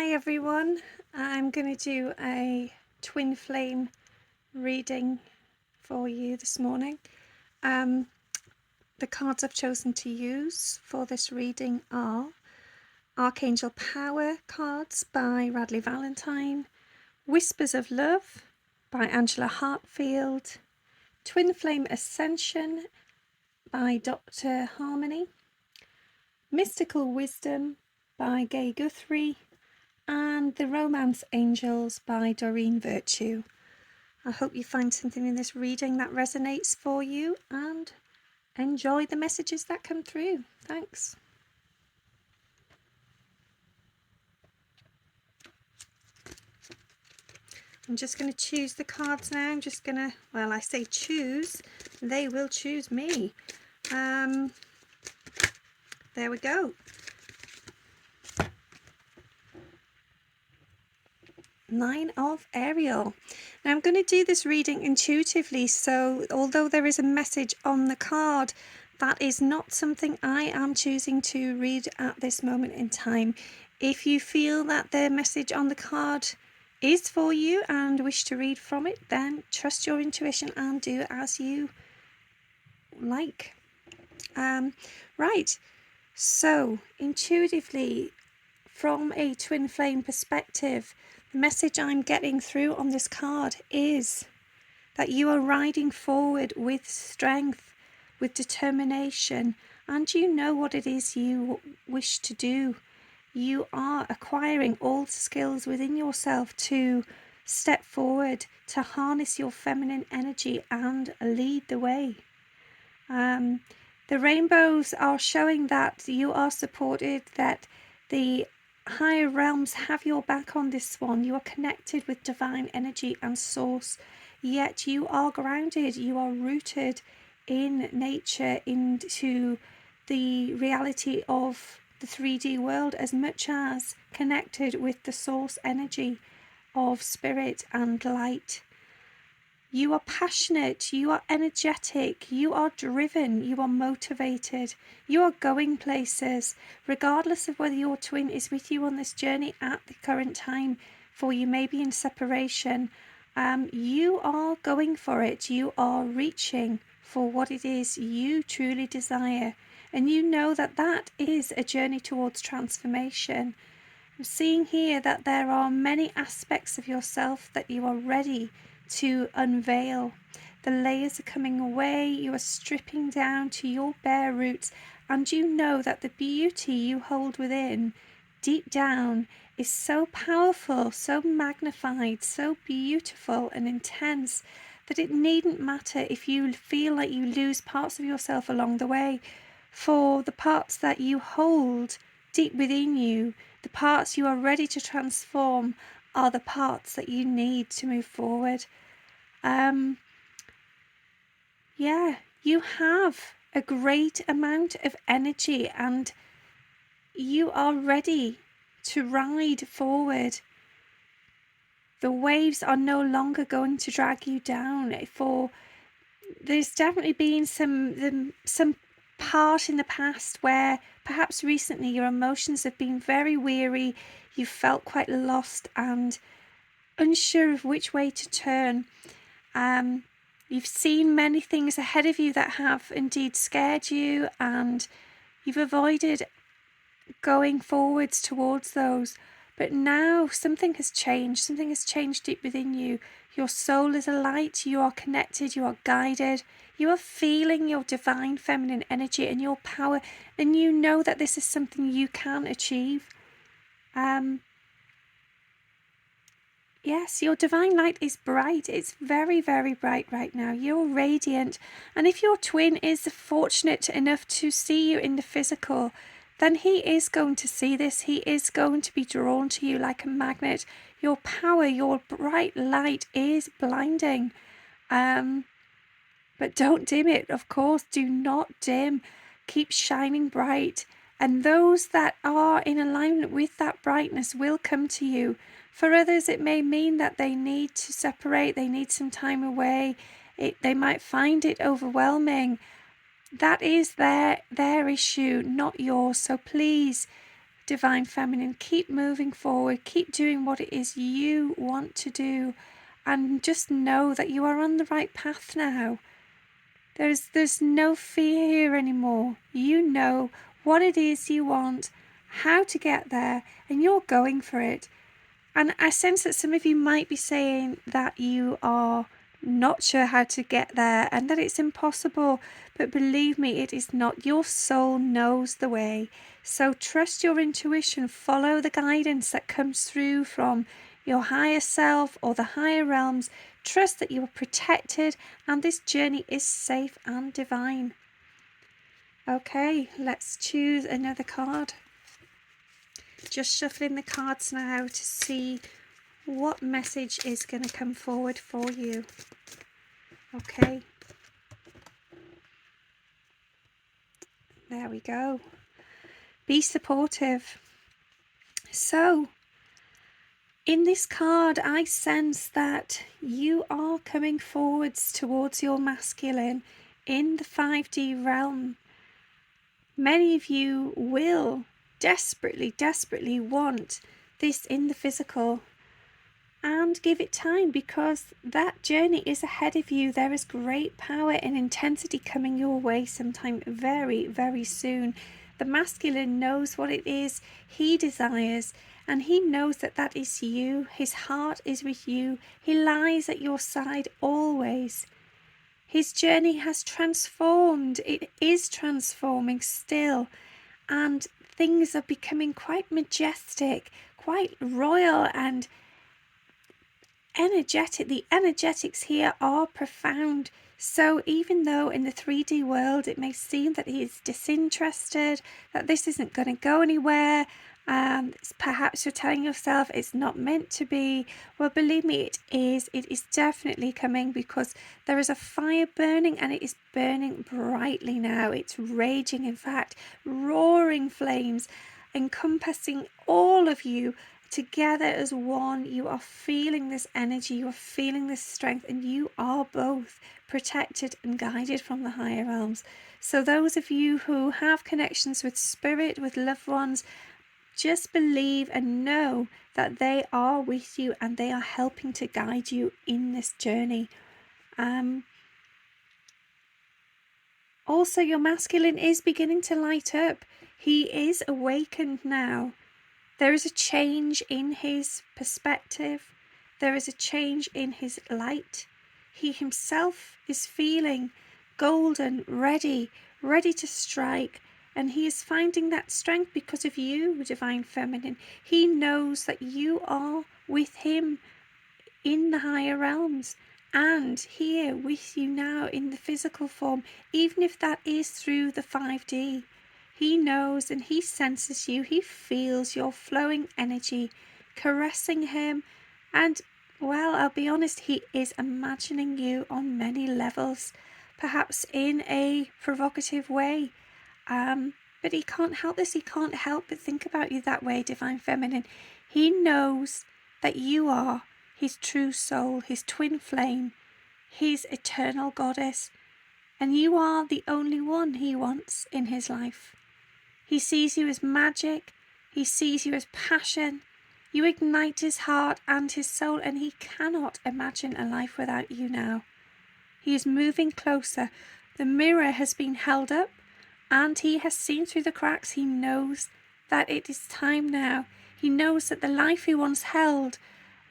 Hi everyone, I'm going to do a twin flame reading for you this morning. The cards I've chosen to use for this reading are Archangel Power cards by Radleigh Valentine, Whispers of Love by Angela Hartfield, Twin Flame Ascension by Dr. Harmony, Mystical Wisdom by Gay Guthrie, and The Romance Angels by Doreen Virtue. I hope you find something in this reading that resonates for you and enjoy the messages that come through. Thanks. I'm just going to choose the cards now. I'm just going to, well, I say choose, they will choose me. There we go. Nine of Ariel. Now I'm going to do this reading intuitively, so although there is a message on the card, that is not something I am choosing to read at this moment in time. If you feel that the message on the card is for you and wish to read from it, then trust your intuition and do as you like. Right, so intuitively, from a twin flame perspective, the message I'm getting through on this card is that you are riding forward with strength, with determination, and you know what it is you wish to do. You are acquiring all the skills within yourself to step forward, to harness your feminine energy and lead the way. The rainbows are showing that you are supported, that the higher realms have your back on this one. You are connected with divine energy and source, yet you are grounded, you are rooted in nature, into the reality of the 3D world, as much as connected with the source energy of spirit and light. You are passionate, you are energetic, you are driven, you are motivated, you are going places, regardless of whether your twin is with you on this journey at the current time, for you may be in separation. You are going for it, you are reaching for what it is you truly desire, and you know that that is a journey towards transformation. I'm seeing here that there are many aspects of yourself that you are ready to unveil. The layers are coming away, you are stripping down to your bare roots, and you know that the beauty you hold within, deep down, is so powerful, so magnified, so beautiful and intense that it needn't matter if you feel like you lose parts of yourself along the way, for the parts that you hold deep within you, the parts you are ready to transform, are the parts that you need to move forward. You have a great amount of energy and you are ready to ride forward. The waves are no longer going to drag you down, for there's definitely been some part in the past where perhaps recently your emotions have been very weary, you felt quite lost and unsure of which way to turn. You've seen many things ahead of you that have indeed scared you, and you've avoided going forwards towards those. But now something has changed deep within you. Your soul is alight, you are connected, you are guided, you are feeling your divine feminine energy and your power, and you know that this is something you can achieve. Yes, your divine light is bright. It's very, very bright right now. You're radiant. And if your twin is fortunate enough to see you in the physical, then he is going to see this. He is going to be drawn to you like a magnet. Your power, your bright light is blinding. But don't dim it, of course. Do not dim. Keep shining bright. And those that are in alignment with that brightness will come to you. For others, it may mean that they need to separate, they need some time away. They might find it overwhelming. That is their issue, not yours. So please Divine Feminine. Keep moving forward. Keep doing what it is you want to do. And just know that you are on the right path now. There's no fear here anymore. You know what it is you want, how to get there, and you're going for it. And I sense that some of you might be saying that you are not sure how to get there and that it's impossible. But believe me, it is not. Your soul knows the way. So trust your intuition. Follow the guidance that comes through from your higher self or the higher realms. Trust that you are protected and this journey is safe and divine. Okay, let's choose another card. Just shuffling the cards now to see what message is going to come forward for you. Okay. There we go. Be supportive. So, in this card, I sense that you are coming forwards towards your masculine in the 5D realm. Many of you will desperately, desperately want this in the physical. And give it time, because that journey is ahead of you. There is great power and intensity coming your way sometime very, very soon. The masculine knows what it is he desires, and he knows that that is you. His heart is with you. He lies at your side always. His journey has transformed. It is transforming still, and things are becoming quite majestic, quite royal and energetic. The energetics here are profound. So even though in the 3D world it may seem that he is disinterested, that this isn't going to go anywhere, perhaps you're telling yourself it's not meant to be, well, believe me, it is. It is definitely coming, because there is a fire burning, and it is burning brightly now. It's raging, in fact, roaring flames encompassing all of you. Together as one, you are feeling this energy, you are feeling this strength, and you are both protected and guided from the higher realms. So those of you who have connections with spirit, with loved ones, just believe and know that they are with you and they are helping to guide you in this journey. Also, your masculine is beginning to light up. He is awakened now. There is a change in his perspective. There is a change in his light. He himself is feeling golden, ready to strike. And he is finding that strength because of you, Divine Feminine. He knows that you are with him in the higher realms and here with you now in the physical form, even if that is through the 5D. He knows and he senses you. He feels your flowing energy, caressing him. And, well, I'll be honest, he is imagining you on many levels, perhaps in a provocative way. But he can't help this. He can't help but think about you that way, Divine Feminine. He knows that you are his true soul, his twin flame, his eternal goddess. And you are the only one he wants in his life. He sees you as magic. He sees you as passion. You ignite his heart and his soul, and he cannot imagine a life without you now. He is moving closer. The mirror has been held up, and he has seen through the cracks. He knows that it is time now. He knows that the life he once held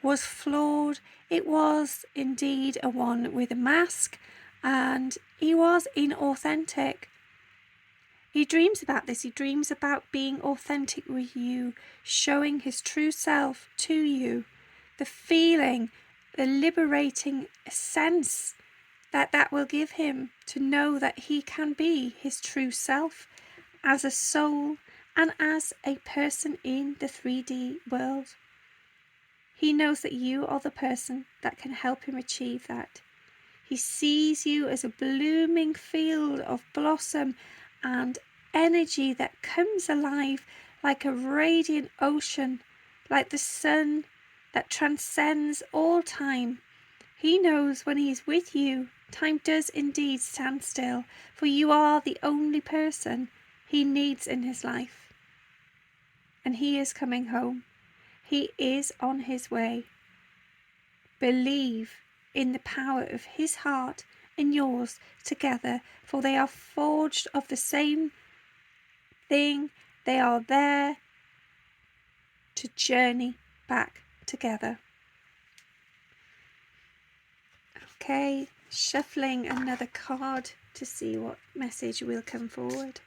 was flawed. It was indeed a one with a mask, and he was inauthentic. He dreams about this. He dreams about being authentic with you, showing his true self to you. The feeling, the liberating sense that will give him to know that he can be his true self as a soul and as a person in the 3D world. He knows that you are the person that can help him achieve that. He sees you as a blooming field of blossom and energy that comes alive like a radiant ocean, like the sun that transcends all time. He knows when he is with you, time does indeed stand still, for you are the only person he needs in his life. and he is coming home. He is on his way. Believe in the power of his heart and yours together, for they are forged of the same thing. They are there to journey back together. Okay, shuffling another card to see what message will come forward.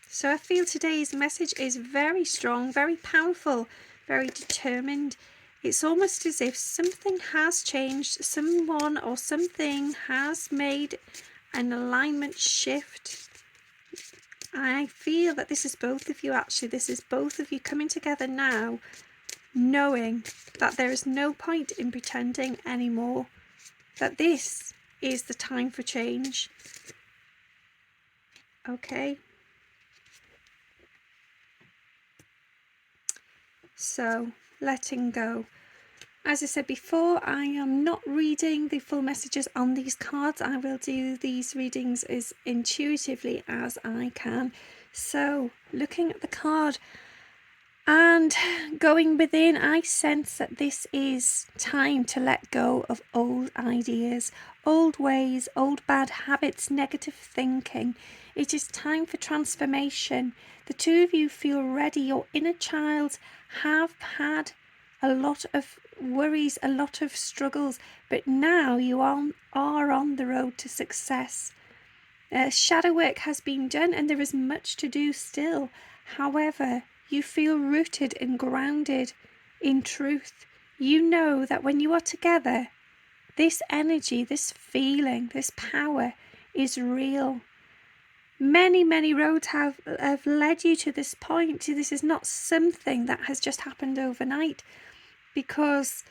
So I feel today's message is very strong, very powerful, very determined. It's almost as if something has changed, someone or something has made an alignment shift. I feel that this is both of you actually. This is both of you coming together now, knowing that there is no point in pretending anymore, that this is the time for change. Okay. So, letting go. As I said before, I am not reading the full messages on these cards. I will do these readings as intuitively as I can. So, looking at the card and going within, I sense that this is time to let go of old ideas, old ways, old bad habits, negative thinking. It is time for transformation. The two of you feel ready. Your inner child have had a lot of worries, a lot of struggles, but now you are on the road to success. Shadow work has been done and there is much to do still. However, you feel rooted and grounded in truth. You know that when you are together, this energy, this feeling, this power is real. Many, many roads have led you to this point. This is not something that has just happened overnight, because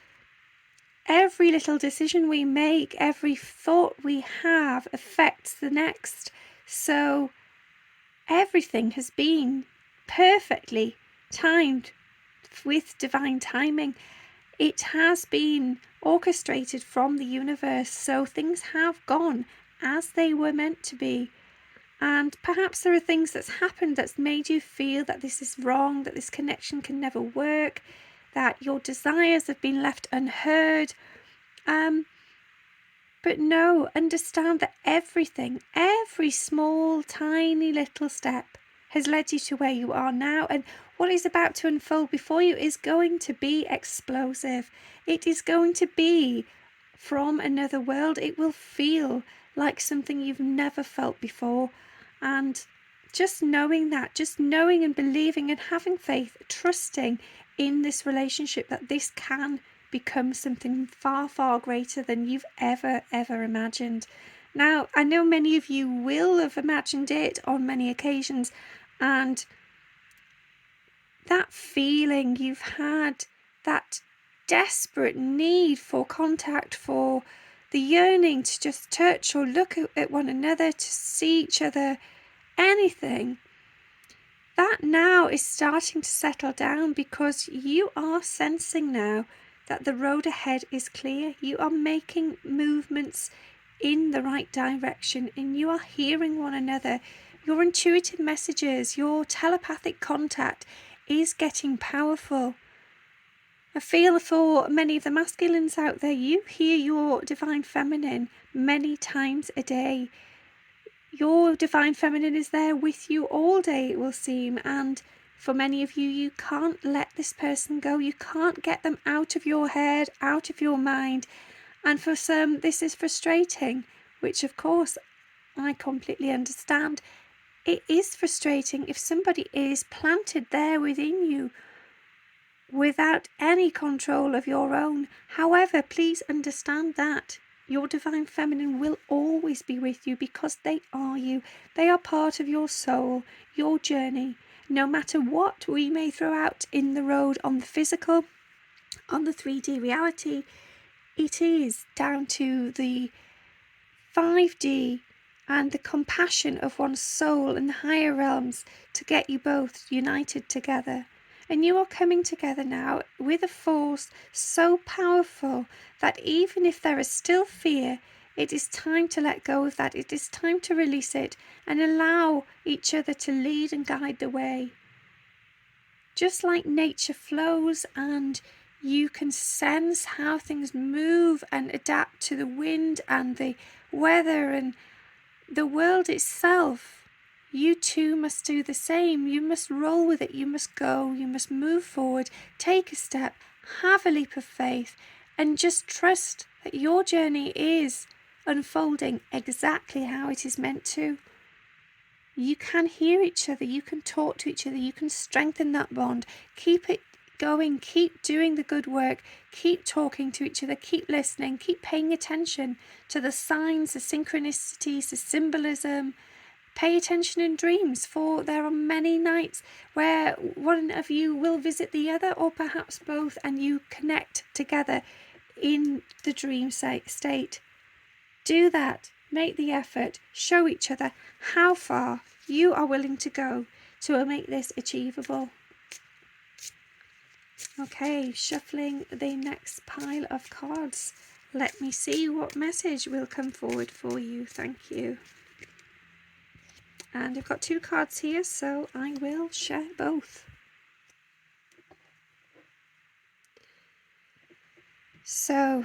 every little decision we make, every thought we have affects the next. So everything has been perfectly timed with divine timing. It has been orchestrated from the universe. So things have gone as they were meant to be. And perhaps there are things that's happened that's made you feel that this is wrong, that this connection can never work, that your desires have been left unheard. But no, understand that everything, every small, tiny little step has led you to where you are now. And what is about to unfold before you is going to be explosive. It is going to be from another world. It will feel like something you've never felt before. And just knowing that, just knowing and believing and having faith, trusting in this relationship, that this can become something far, far greater than you've ever imagined. Now, I know many of you will have imagined it on many occasions, and that feeling you've had, that desperate need for contact, for the yearning to just touch or look at one another, to see each other, anything, that now is starting to settle down, because you are sensing now that the road ahead is clear. You are making movements in the right direction and you are hearing one another. Your intuitive messages, your telepathic contact is getting powerful. I feel for many of the masculines out there, you hear your divine feminine many times a day. Your divine feminine is there with you all day, it will seem, and for many of you, you can't let this person go. You can't get them out of your head, out of your mind. And for some, this is frustrating, which of course I completely understand. It is frustrating if somebody is planted there within you without any control of your own. However, please understand that your divine feminine will always be with you, because they are you. They are part of your soul, your journey. No matter what we may throw out in the road, on the physical, on the 3D reality, it is down to the 5D and the compassion of one's soul and the higher realms to get you both united together. And you are coming together now with a force so powerful that even if there is still fear, it is time to let go of that. It is time to release it and allow each other to lead and guide the way. just like nature flows and you can sense how things move and adapt to the wind and the weather and the world itself. You too must do the same. You must roll with it. You must go. You must move forward. Take a step. Have a leap of faith. And just trust that your journey is unfolding exactly how it is meant to. You can hear each other. You can talk to each other. You can strengthen that bond. Keep it going. Keep doing the good work. Keep talking to each other. Keep listening. Keep paying attention to the signs, the synchronicities, the symbolism. Pay attention in dreams, for there are many nights where one of you will visit the other, or perhaps both, and you connect together in the dream state. Do that. Make the effort. Show each other how far you are willing to go to make this achievable. Okay, shuffling the next pile of cards. Let me see what message will come forward for you. Thank you. And I've got 2 cards here, so I will share both. So,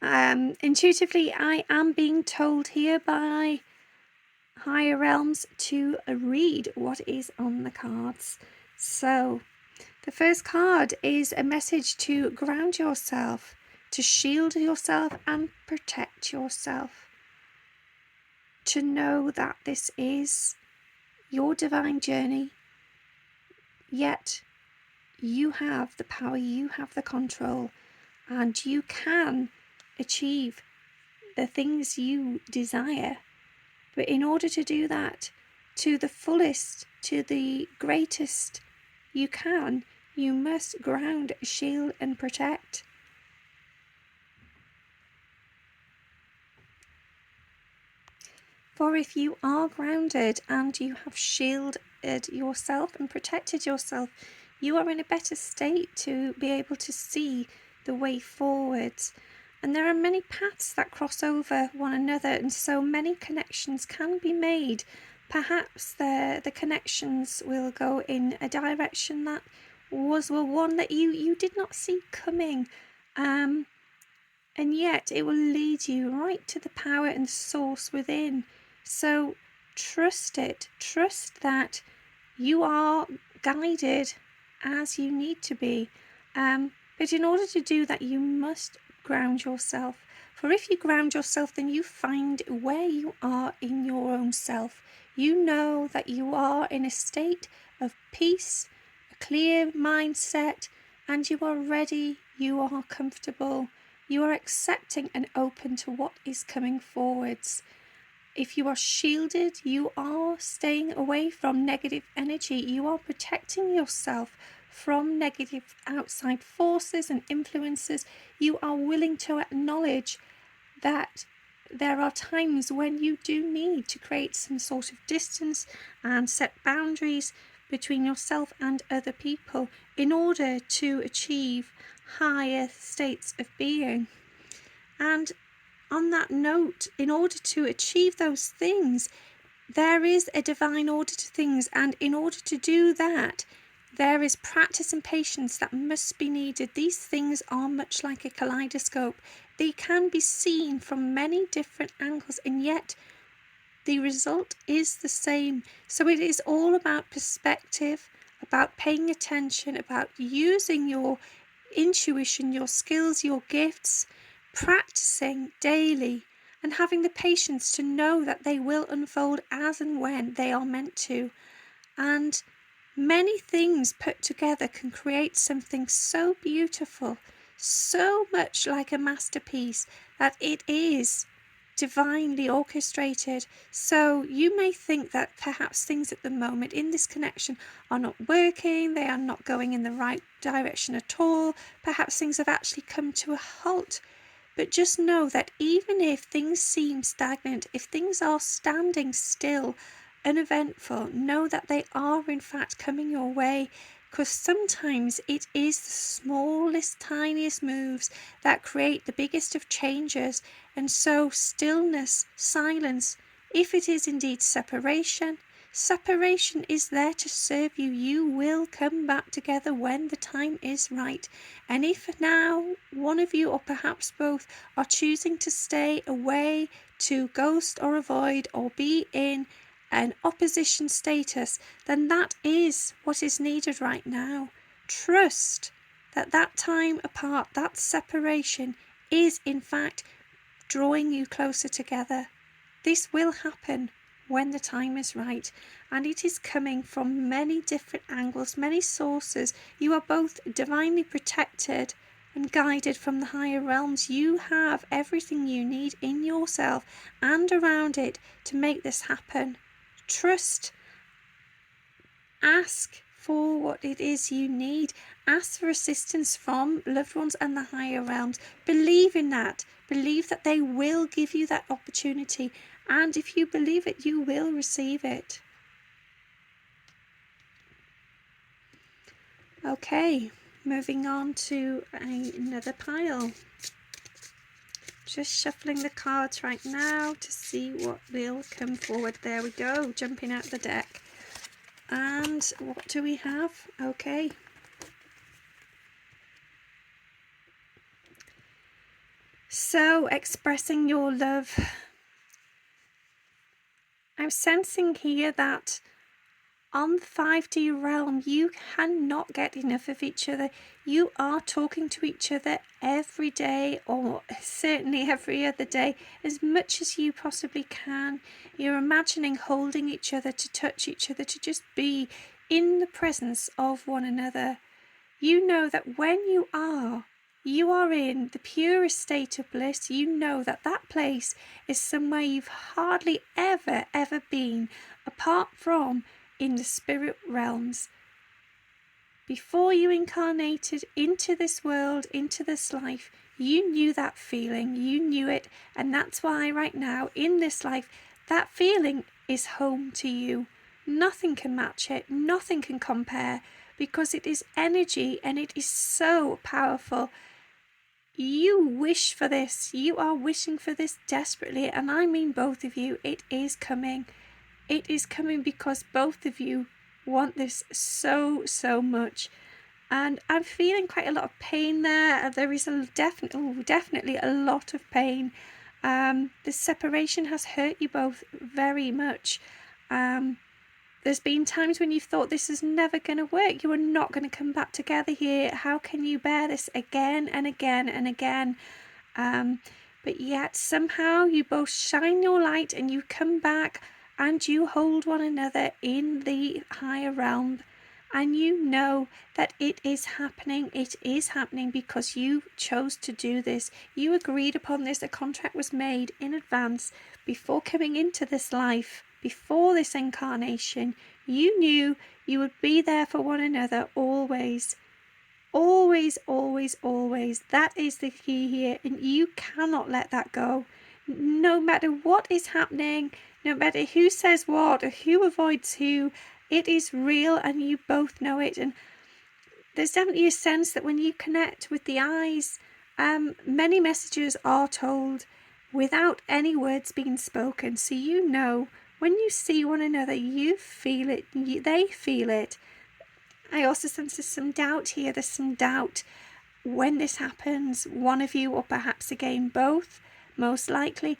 intuitively, I am being told here by higher realms to read what is on the cards. So, the first card is a message to ground yourself, to shield yourself and protect yourself. To know that this is your divine journey, yet you have the power, you have the control, and you can achieve the things you desire. But in order to do that to the fullest, to the greatest you can, you must ground, shield, and protect. For if you are grounded and you have shielded yourself and protected yourself, you are in a better state to be able to see the way forwards. And there are many paths that cross over one another, and so many connections can be made. Perhaps the connections will go in a direction that was one that you did not see coming. And yet it will lead you right to the power and source within. So trust it. Trust that you are guided as you need to be. But in order to do that, you must ground yourself. For if you ground yourself, then you find where you are in your own self. You know that you are in a state of peace, a clear mindset, and you are ready, you are comfortable, you are accepting and open to what is coming forwards. If you are shielded, you are staying away from negative energy. You are protecting yourself from negative outside forces and influences. You are willing to acknowledge that there are times when you do need to create some sort of distance and set boundaries between yourself and other people in order to achieve higher states of being. And on that note, in order to achieve those things, there is a divine order to things, and in order to do that, there is practice and patience that must be needed. These things are much like a kaleidoscope. They can be seen from many different angles, and yet the result is the same. So it is all about perspective, about paying attention, about using your intuition, your skills, your gifts, practicing daily, and having the patience to know that they will unfold as and when they are meant to. And many things put together can create something so beautiful, so much like a masterpiece, that it is divinely orchestrated. So you may think that perhaps things at the moment in this connection are not working, they are not going in the right direction at all, perhaps things have actually come to a halt. But just know that even if things seem stagnant, if things are standing still, uneventful, know that they are in fact coming your way, because sometimes it is the smallest, tiniest moves that create the biggest of changes. And so stillness, silence, if it is indeed separation, Separation is there to serve you. You will come back together when the time is right. And if now one of you, or perhaps both, are choosing to stay away, to ghost or avoid, or be in an opposition status, then that is what is needed right now. Trust that time apart, that separation, is in fact drawing you closer together. This will happen when the time is right, and it is coming from many different angles, many sources. You are both divinely protected and guided from the higher realms. You have everything you need in yourself and around it to make this happen. Trust. Ask for what it is you need. Ask for assistance from loved ones and the higher realms. Believe in that. Believe that they will give you that opportunity. And if you believe it, you will receive it. Okay, moving on to another pile. Just shuffling the cards right now to see what will come forward. There we go, jumping out the deck. And what do we have? Okay. So, expressing your love. I'm sensing here that on the 5D realm, you cannot get enough of each other. You are talking to each other every day, or certainly every other day, as much as you possibly can. You're imagining holding each other, to touch each other, to just be in the presence of one another. You know that when you are in the purest state of bliss. You know that that place is somewhere you've hardly ever been, apart from in the spirit realms. Before you incarnated into this world, into this life, you knew that feeling, you knew it, and that's why right now in this life, that feeling is home to you. Nothing can match it, nothing can compare, because it is energy and it is so powerful. You wish for this, you are wishing for this desperately, and I mean both of you. It is coming. It is coming because both of you want this so much. And I'm feeling quite a lot of pain there. There is definitely a lot of pain. This separation has hurt you both very much. There's been times when you've thought this is never going to work. You are not going to come back together here. How can you bear this again and again and again? But yet somehow you both shine your light and you come back and you hold one another in the higher realm. And you know that it is happening. It is happening because you chose to do this. You agreed upon this. A contract was made in advance before coming into this life. Before this incarnation, you knew you would be there for one another always. Always. That is the key here, and you cannot let that go. No matter what is happening, no matter who says what or who avoids who, it is real and you both know it. And there's definitely a sense that when you connect with the eyes, many messages are told without any words being spoken. So you know, when you see one another, you feel it, they feel it. I also sense there's some doubt here. There's some doubt when this happens. One of you, or perhaps again both, most likely,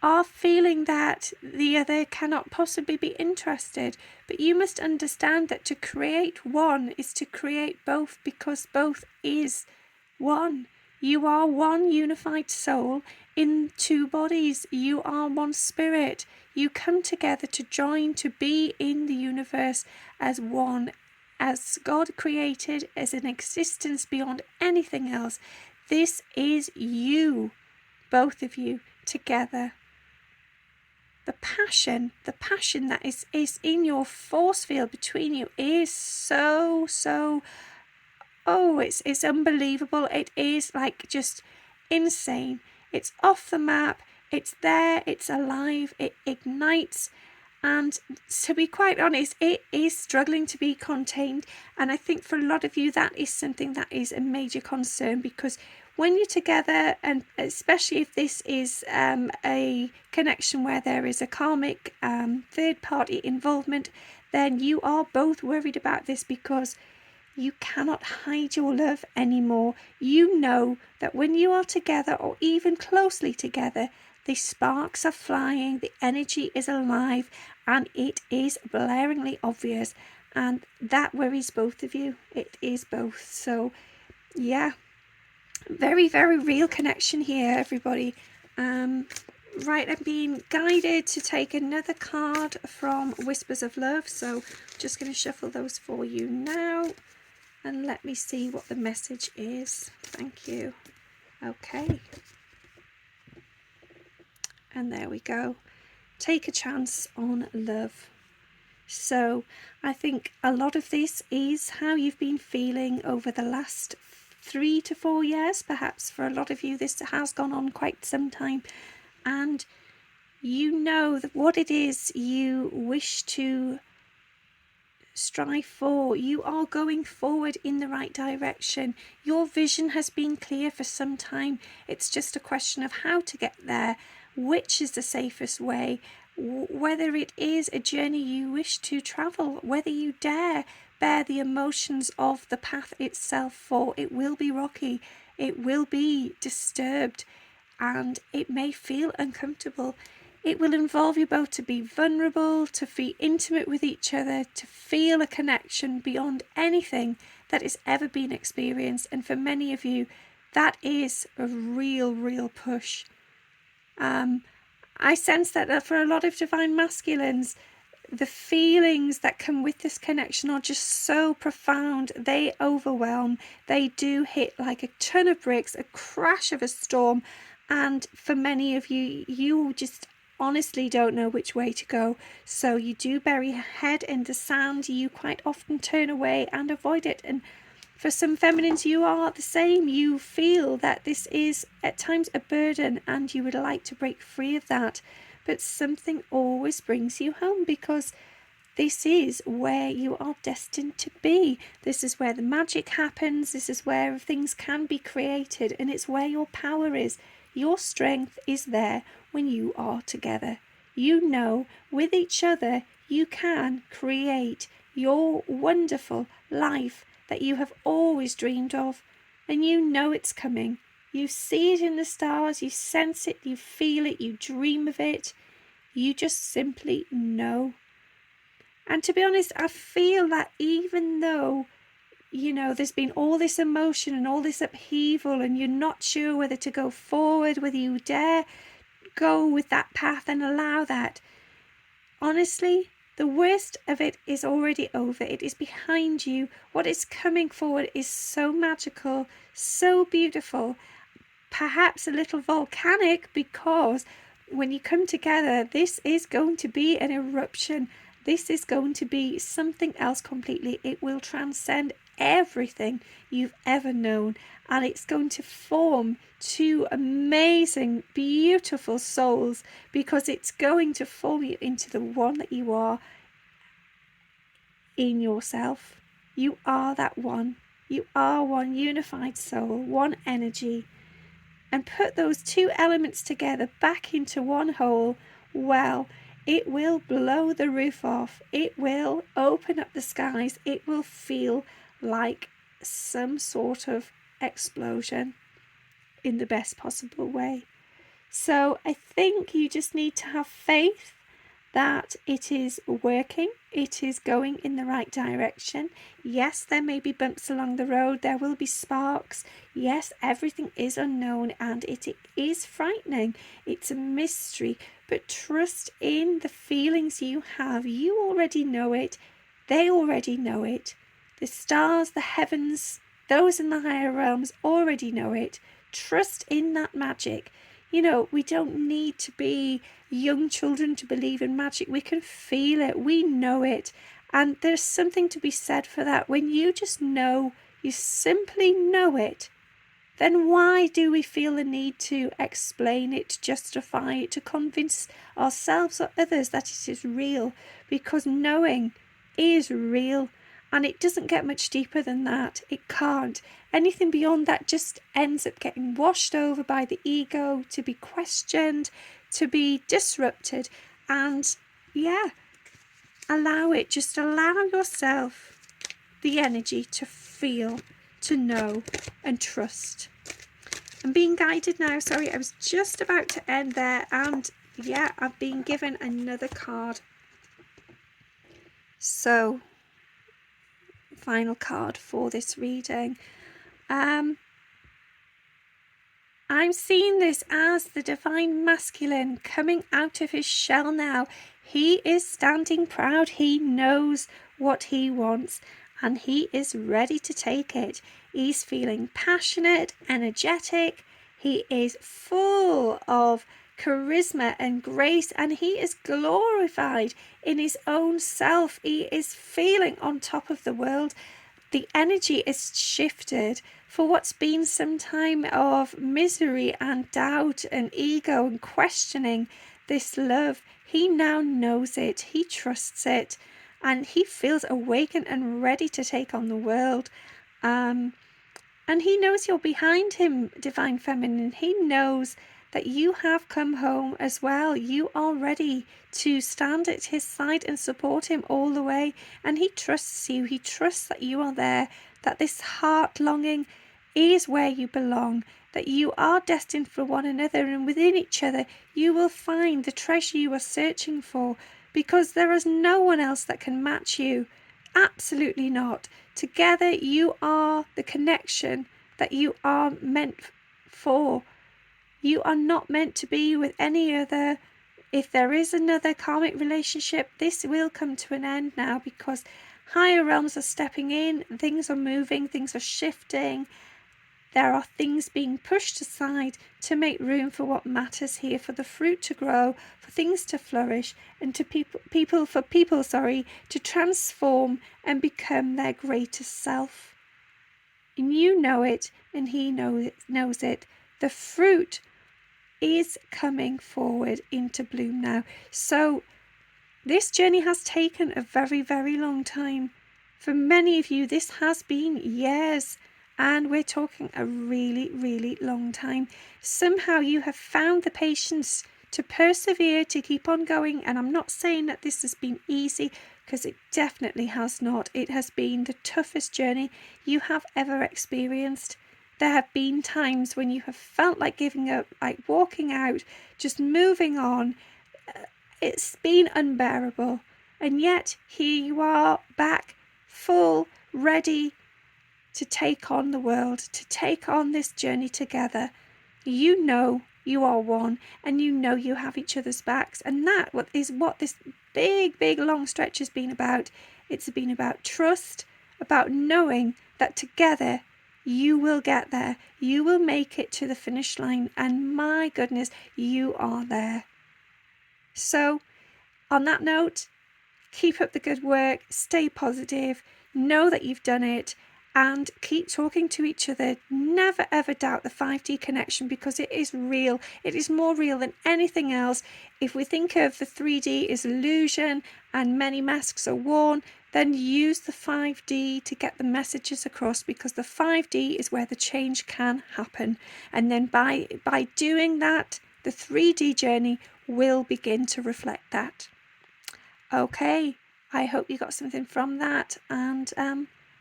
are feeling that the other cannot possibly be interested. But you must understand that to create one is to create both, because both is one. You are one unified soul in two bodies. You are one spirit. You come together to join, to be in the universe as one, as God created, as an existence beyond anything else. This is you, both of you together. The passion that is in your force field between you is so it's unbelievable. It is like just insane. It's off the map. It's there. It's alive. It ignites. And to be quite honest, it is struggling to be contained. And I think for a lot of you, that is something that is a major concern, because when you're together, and especially if this is a connection where there is a karmic third party involvement, then you are both worried about this because you cannot hide your love anymore. You know that when you are together, or even closely together, the sparks are flying, the energy is alive, and it is blaringly obvious. And that worries both of you. It is both. So, yeah, very, very real connection here, everybody. Right, I'm being guided to take another card from Whispers of Love. So, just going to shuffle those for you now. And let me see what the message is. Thank you. Okay. And there we go. Take a chance on love. So I think a lot of this is how you've been feeling over the last 3 to 4 years. Perhaps for a lot of you, this has gone on quite some time. And you know that what it is you wish to strive for. You are going forward in the right direction. Your vision has been clear for some time. It's just a question of how to get there, which is the safest way, whether it is a journey you wish to travel, whether you dare bear the emotions of the path itself, for it will be rocky, it will be disturbed, and it may feel uncomfortable. It will involve you both to be vulnerable, to be intimate with each other, to feel a connection beyond anything that has ever been experienced. And for many of you, that is a real, real push. I sense that for a lot of divine masculines, the feelings that come with this connection are just so profound. They overwhelm. They do hit like a ton of bricks, a crash of a storm. And for many of you, you just honestly don't know which way to go. So you do bury your head in the sand. You quite often turn away and avoid it. And for some feminines, you are the same. You feel that this is at times a burden and you would like to break free of that. But something always brings you home, because this is where you are destined to be. This is where the magic happens. This is where things can be created, and it's where your power is. Your strength is there when you are together. You know with each other you can create your wonderful life that you have always dreamed of, and you know it's coming. You see it in the stars, you sense it, you feel it, you dream of it. You just simply know. And to be honest, I feel that even though, you know, there's been all this emotion and all this upheaval, and you're not sure whether to go forward, whether you dare go with that path and allow that, honestly, the worst of it is already over. It is behind you. What is coming forward is so magical, so beautiful, perhaps a little volcanic, because when you come together, this is going to be an eruption. This is going to be something else completely. It will transcend everything you've ever known, and it's going to form two amazing, beautiful souls, because it's going to form you into the one that you are in yourself. You are that one. You are one unified soul, one energy. And put those two elements together back into one whole, well, it will blow the roof off. It will open up the skies. It will feel like some sort of explosion in the best possible way. So I think you just need to have faith that it is working, it is going in the right direction. Yes, there may be bumps along the road, there will be sparks. Yes, everything is unknown and it is frightening. It's a mystery, but trust in the feelings you have. You already know it. They already know it. The stars, the heavens, those in the higher realms already know it. Trust in that magic. You know, we don't need to be young children to believe in magic. We can feel it. We know it. And there's something to be said for that. When you just know, you simply know it, then why do we feel the need to explain it, justify it, to convince ourselves or others that it is real? Because knowing is real. And it doesn't get much deeper than that. It can't. Anything beyond that just ends up getting washed over by the ego, to be questioned, to be disrupted. And yeah, allow it. Just allow yourself the energy to feel, to know, and trust. I'm being guided now. Sorry, I was just about to end there. And yeah, I've been given another card. So, final card for this reading. I'm seeing this as the divine masculine coming out of his shell now. He is standing proud. He knows what he wants and he is ready to take it. He's feeling passionate, energetic. He is full of charisma and grace, and he is glorified in his own self. He is feeling on top of the world. The energy is shifted for what's been some time of misery and doubt and ego and questioning this love. He now knows it, he trusts it, and he feels awakened and ready to take on the world. And he knows you're behind him, Divine Feminine. He knows that you have come home as well. You are ready to stand at his side and support him all the way. And he trusts you. He trusts that you are there, that this heart longing is where you belong, that you are destined for one another, and within each other you will find the treasure you are searching for, because there is no one else that can match you. Absolutely not. Together you are the connection that you are meant for. You are not meant to be with any other. If there is another karmic relationship, this will come to an end now, because higher realms are stepping in, things are moving, things are shifting. There are things being pushed aside to make room for what matters here, for the fruit to grow, for things to flourish, and to people to transform and become their greatest self. And you know it, and he knows it. The fruit is coming forward into bloom now. So this journey has taken a very, very long time. For many of you, this has been years. And we're talking a really, really long time. Somehow you have found the patience to persevere, to keep on going. And I'm not saying that this has been easy, because it definitely has not. It has been the toughest journey you have ever experienced. There have been times when you have felt like giving up, like walking out, just moving on. It's been unbearable. And yet here you are, back, full, ready to take on the world, to take on this journey together. You know you are one, and you know you have each other's backs, and that is what this big, big, long stretch has been about. It's been about trust, about knowing that together you will get there. You will make it to the finish line, and my goodness, you are there. So, on that note, keep up the good work, stay positive, know that you've done it, and keep talking to each other. Never ever doubt the 5D connection, because it is real. It is more real than anything else. If we think of the 3D as illusion and many masks are worn, then use the 5D to get the messages across, because the 5D is where the change can happen. And then by doing that, the 3D journey will begin to reflect that. Okay, I hope you got something from that, and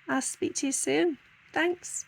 I'll speak to you soon. Thanks.